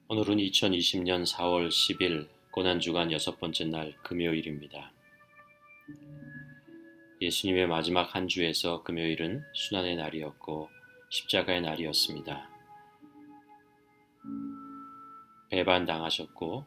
오늘은 2020년 4월 10일 고난주간 6번째 날 금요일입니다. 예수님의 마지막 한 주에서 금요일은 순환의 날이었고 십자가의 날이었습니다. 배반당하셨고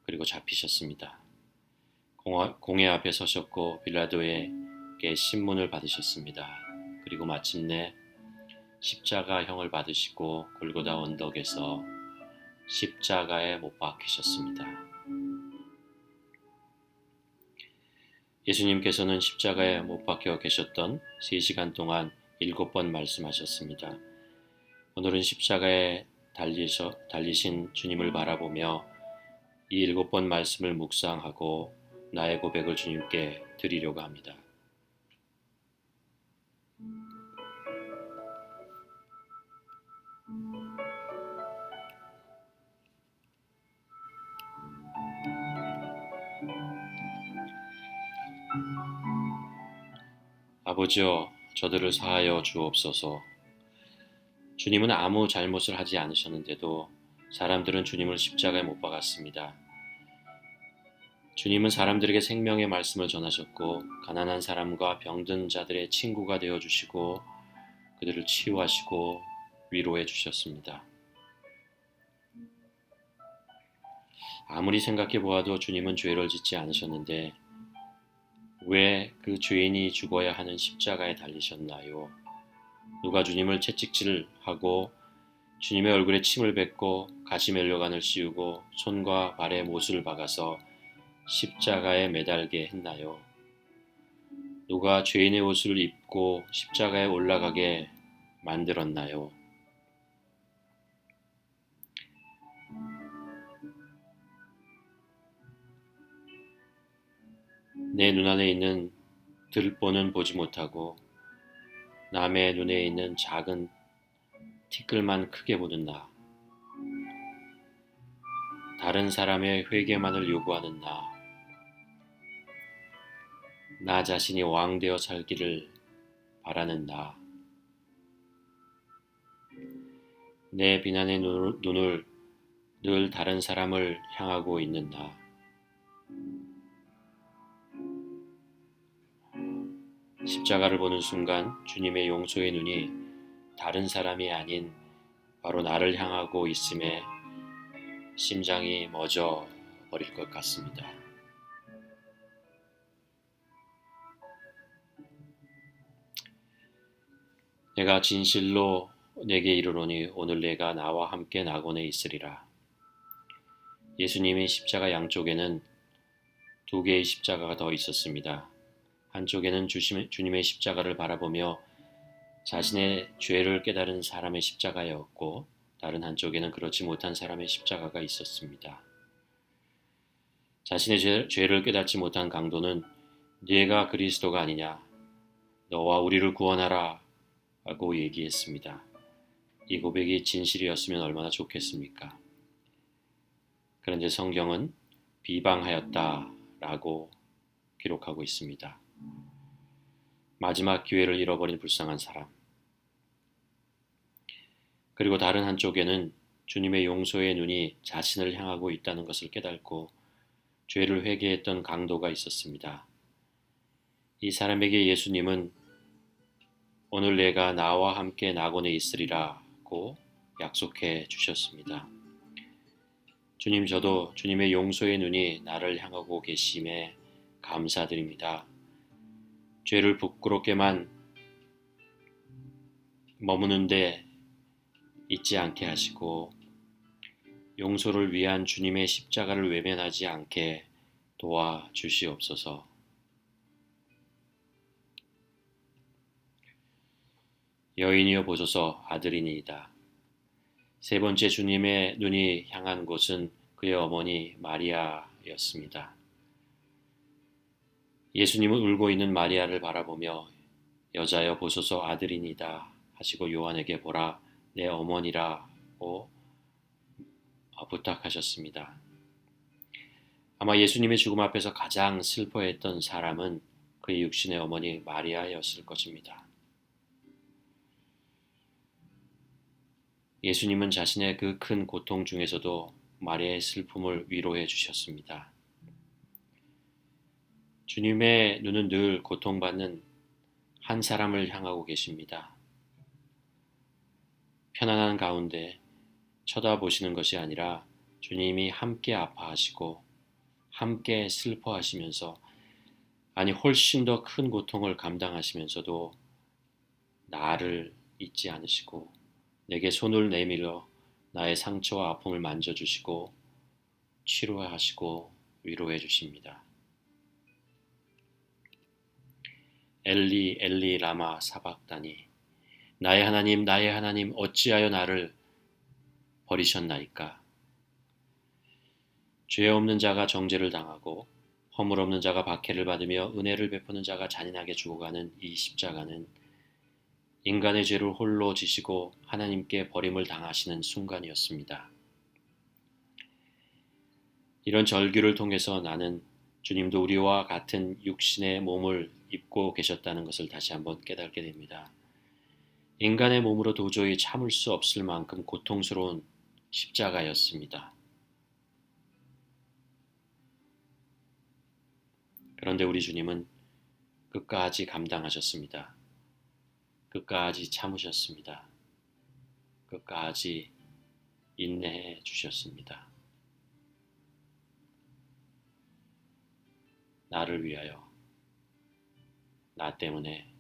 그리고 잡히셨습니다. 공회 앞에 서셨고 빌라도에게 신문을 받으셨습니다. 그리고 마침내 십자가형을 받으시고 골고다 언덕에서 십자가에 못 박히셨습니다. 예수님께서는 십자가에 못 박혀 계셨던 3시간 동안 7번 말씀하셨습니다. 오늘은 십자가에 달리신 주님을 바라보며 이 7번 말씀을 묵상하고 나의 고백을 주님께 드리려고 합니다. 아버지여, 저들을 사하여 주옵소서. 주님은 아무 잘못을 하지 않으셨는데도 사람들은 주님을 십자가에 못 박았습니다. 주님은 사람들에게 생명의 말씀을 전하셨고 가난한 사람과 병든 자들의 친구가 되어주시고 그들을 치유하시고 위로해 주셨습니다. 아무리 생각해 보아도 주님은 죄를 짓지 않으셨는데 왜 그 죄인이 죽어야 하는 십자가에 달리셨나요? 누가 주님을 채찍질하고 주님의 얼굴에 침을 뱉고 가시면류관을 씌우고 손과 발에 못을 박아서 십자가에 매달게 했나요? 누가 죄인의 옷을 입고 십자가에 올라가게 만들었나요? 내 눈안에 있는 들보는 보지 못하고 남의 눈에 있는 작은 티끌만 크게 보는 나, 다른 사람의 회개만을 요구하는 나 자신이 왕되어 살기를 바라는 내 비난의 눈을 늘 다른 사람을 향하고 있는 십자가를 보는 순간 주님의 용서의 눈이 다른 사람이 아닌 바로 나를 향하고 있음에 심장이 멎어 버릴 것 같습니다. 내가 진실로 내게 이르노니 오늘 내가 나와 함께 낙원에 있으리라. 예수님의 십자가 양쪽에는 2개의 십자가가 더 있었습니다. 한쪽에는 주님의 십자가를 바라보며 자신의 죄를 깨달은 사람의 십자가였고 다른 한쪽에는 그렇지 못한 사람의 십자가가 있었습니다. 자신의 죄를 깨닫지 못한 강도는 네가 그리스도가 아니냐, 너와 우리를 구원하라 라고 얘기했습니다. 이 고백이 진실이었으면 얼마나 좋겠습니까? 그런데 성경은 비방하였다 라고 기록하고 있습니다. 마지막 기회를 잃어버린 불쌍한 사람. 그리고 다른 한쪽에는 주님의 용서의 눈이 자신을 향하고 있다는 것을 깨닫고 죄를 회개했던 강도가 있었습니다. 이 사람에게 예수님은 오늘 내가 나와 함께 낙원에 있으리라고 약속해 주셨습니다. 주님, 저도 주님의 용서의 눈이 나를 향하고 계심에 감사드립니다. 죄를 부끄럽게만 머무는데 잊지 않게 하시고 용서를 위한 주님의 십자가를 외면하지 않게 도와주시옵소서. 여인이여 보소서 아들이니이다. 3번째 주님의 눈이 향한 곳은 그의 어머니 마리아였습니다. 예수님은 울고 있는 마리아를 바라보며 여자여 보소서 아들이니이다 하시고 요한에게 보라 내 어머니라고 부탁하셨습니다. 아마 예수님의 죽음 앞에서 가장 슬퍼했던 사람은 그의 육신의 어머니 마리아였을 것입니다. 예수님은 자신의 그 큰 고통 중에서도 마리아의 슬픔을 위로해 주셨습니다. 주님의 눈은 늘 고통받는 한 사람을 향하고 계십니다. 편안한 가운데 쳐다보시는 것이 아니라 주님이 함께 아파하시고 함께 슬퍼하시면서, 아니 훨씬 더 큰 고통을 감당하시면서도 나를 잊지 않으시고 내게 손을 내밀어 나의 상처와 아픔을 만져주시고 치료하시고 위로해 주십니다. 엘리 엘리 라마 사박다니, 나의 하나님 어찌하여 나를 버리셨나이까. 죄 없는 자가 정죄를 당하고 허물 없는 자가 박해를 받으며 은혜를 베푸는 자가 잔인하게 죽어가는 이 십자가는 인간의 죄를 홀로 지시고 하나님께 버림을 당하시는 순간이었습니다. 이런 절규를 통해서 나는 주님도 우리와 같은 육신의 몸을 입고 계셨다는 것을 다시 한번 깨닫게 됩니다. 인간의 몸으로 도저히 참을 수 없을 만큼 고통스러운 십자가였습니다. 그런데 우리 주님은 끝까지 감당하셨습니다. 끝까지 참으셨습니다. 끝까지 인내해 주셨습니다. 나를 위하여, 나 때문에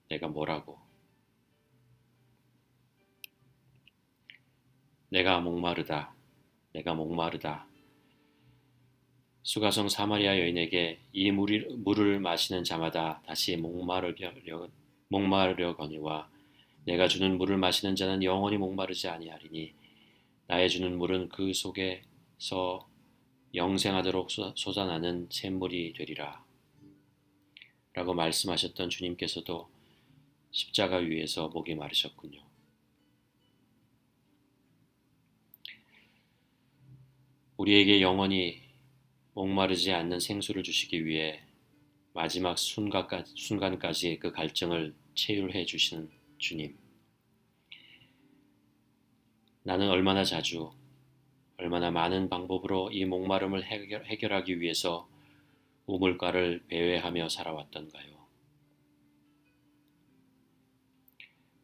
내가 뭐라고, 내가 목마르다, 내가 목마르다. 수가성 사마리아 여인에게 이 물을 마시는 자마다 다시 목마르려거니와 내가 주는 물을 마시는 자는 영원히 목마르지 아니하리니 나의 주는 물은 그 속에서 영생하도록 솟아나는 샘물이 되리라 라고 말씀하셨던 주님께서도 십자가 위에서 목이 마르셨군요. 우리에게 영원히 목마르지 않는 생수를 주시기 위해 마지막 순간까지 그 갈증을 체휼해 주시는 주님. 나는 얼마나 자주, 얼마나 많은 방법으로 이 목마름을 해결하기 위해서 우물가를 배회하며 살아왔던가요?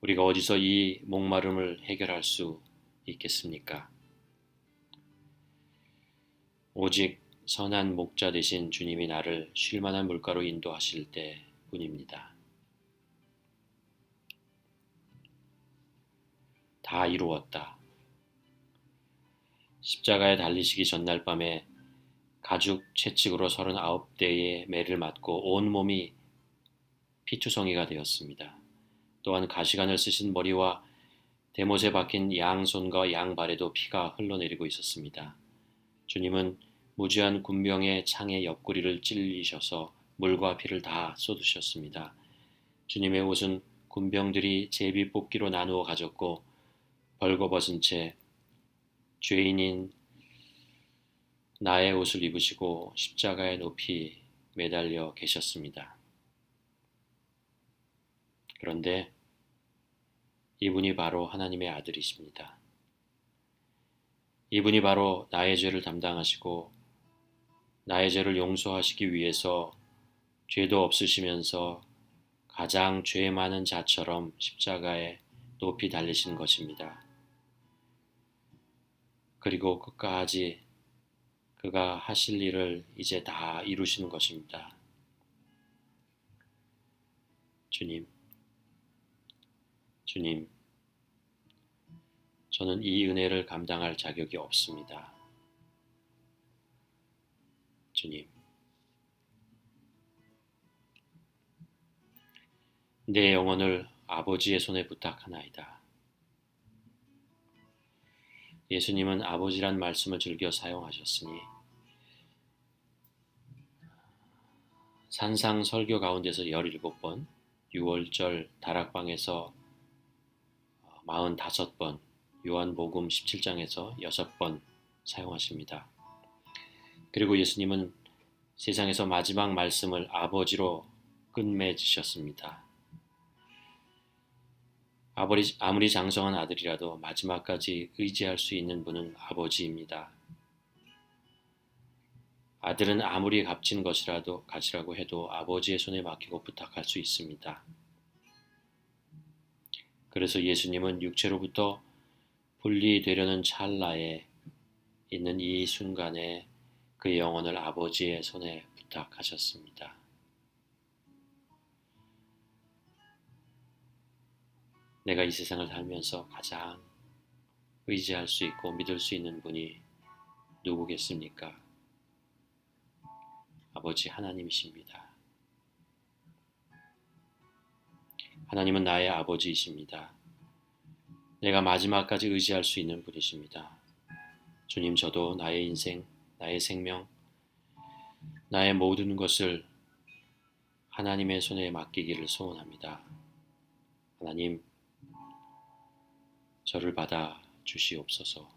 우리가 어디서 이 목마름을 해결할 수 있겠습니까? 오직 선한 목자 되신 주님이 나를 쉴만한 물가로 인도하실 때뿐입니다. 다 이루었다. 십자가에 달리시기 전날 밤에 가죽 채찍으로 39대의 매를 맞고 온몸이 피투성이가 되었습니다. 또한 가시관을 쓰신 머리와 대못에 박힌 양손과 양발에도 피가 흘러내리고 있었습니다. 주님은 무지한 군병의 창의 옆구리를 찔리셔서 물과 피를 다 쏟으셨습니다. 주님의 옷은 군병들이 제비뽑기로 나누어 가졌고 벌거벗은 채 죄인인 나의 옷을 입으시고 십자가에 높이 매달려 계셨습니다. 그런데 이분이 바로 하나님의 아들이십니다. 이분이 바로 나의 죄를 담당하시고 나의 죄를 용서하시기 위해서 죄도 없으시면서 가장 죄 많은 자처럼 십자가에 높이 달리신 것입니다. 그리고 끝까지 그가 하실 일을 이제 다 이루시는 것입니다. 주님, 주님, 저는 이 은혜를 감당할 자격이 없습니다. 주님, 내 영혼을 아버지의 손에 부탁하나이다. 예수님은 아버지란 말씀을 즐겨 사용하셨으니 산상 설교 가운데서 17번, 6월절 다락방에서 45번, 요한복음 17장에서 6번 사용하십니다. 그리고 예수님은 세상에서 마지막 말씀을 아버지로 끝맺으셨습니다. 아무리 장성한 아들이라도 마지막까지 의지할 수 있는 분은 아버지입니다. 아들은 아무리 값진 가치라고 해도 아버지의 손에 맡기고 부탁할 수 있습니다. 그래서 예수님은 육체로부터 분리되려는 찰나에 있는 이 순간에 그의 영혼을 아버지의 손에 부탁하셨습니다. 내가 이 세상을 살면서 가장 의지할 수 있고 믿을 수 있는 분이 누구겠습니까? 아버지 하나님이십니다. 하나님은 나의 아버지이십니다. 내가 마지막까지 의지할 수 있는 분이십니다. 주님, 저도 나의 인생, 나의 생명, 나의 모든 것을 하나님의 손에 맡기기를 소원합니다. 하나님, 저를 받아 주시옵소서.